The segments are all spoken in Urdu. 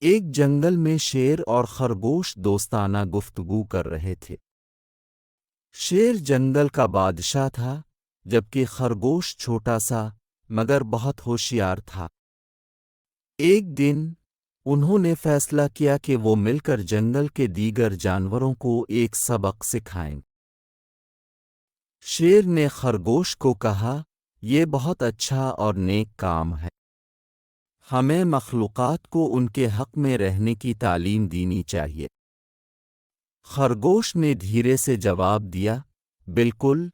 ایک جنگل میں شیر اور خرگوش دوستانہ گفتگو کر رہے تھے۔ شیر جنگل کا بادشاہ تھا، جبکہ خرگوش چھوٹا سا مگر بہت ہوشیار تھا۔ ایک دن انہوں نے فیصلہ کیا کہ وہ مل کر جنگل کے دیگر جانوروں کو ایک سبق سکھائیں۔ شیر نے خرگوش کو کہا، یہ بہت اچھا اور نیک کام ہے۔ ہمیں مخلوقات کو ان کے حق میں رہنے کی تعلیم دینی چاہیے۔ خرگوش نے دھیرے سے جواب دیا، بالکل،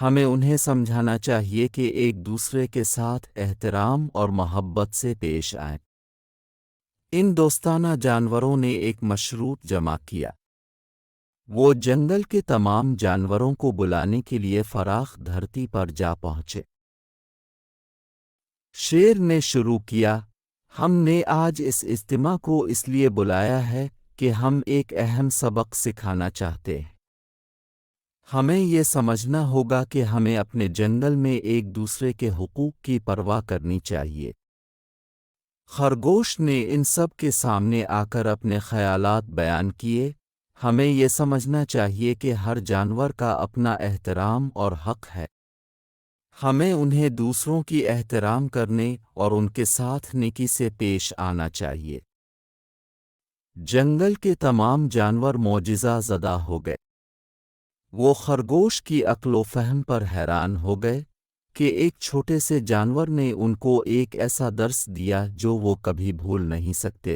ہمیں انہیں سمجھانا چاہیے کہ ایک دوسرے کے ساتھ احترام اور محبت سے پیش آئیں۔ ان دوستانہ جانوروں نے ایک مشروط جمع کیا۔ وہ جنگل کے تمام جانوروں کو بلانے کے لیے فراخ دھرتی پر جا پہنچے۔ شیر نے شروع کیا، ہم نے آج اس اجتماع کو اس لیے بلایا ہے کہ ہم ایک اہم سبق سکھانا چاہتے ہیں۔ ہمیں یہ سمجھنا ہوگا کہ ہمیں اپنے جنگل میں ایک دوسرے کے حقوق کی پرواہ کرنی چاہیے۔ خرگوش نے ان سب کے سامنے آ کر اپنے خیالات بیان کیے۔ ہمیں یہ سمجھنا چاہیے کہ ہر جانور کا اپنا احترام اور حق ہے۔ ہمیں انہیں دوسروں کی احترام کرنے اور ان کے ساتھ نیکی سے پیش آنا چاہیے۔ جنگل کے تمام جانور معجزہ زدہ ہو گئے۔ وہ خرگوش کی عقل و فہم پر حیران ہو گئے کہ ایک چھوٹے سے جانور نے ان کو ایک ایسا درس دیا جو وہ کبھی بھول نہیں سکتے۔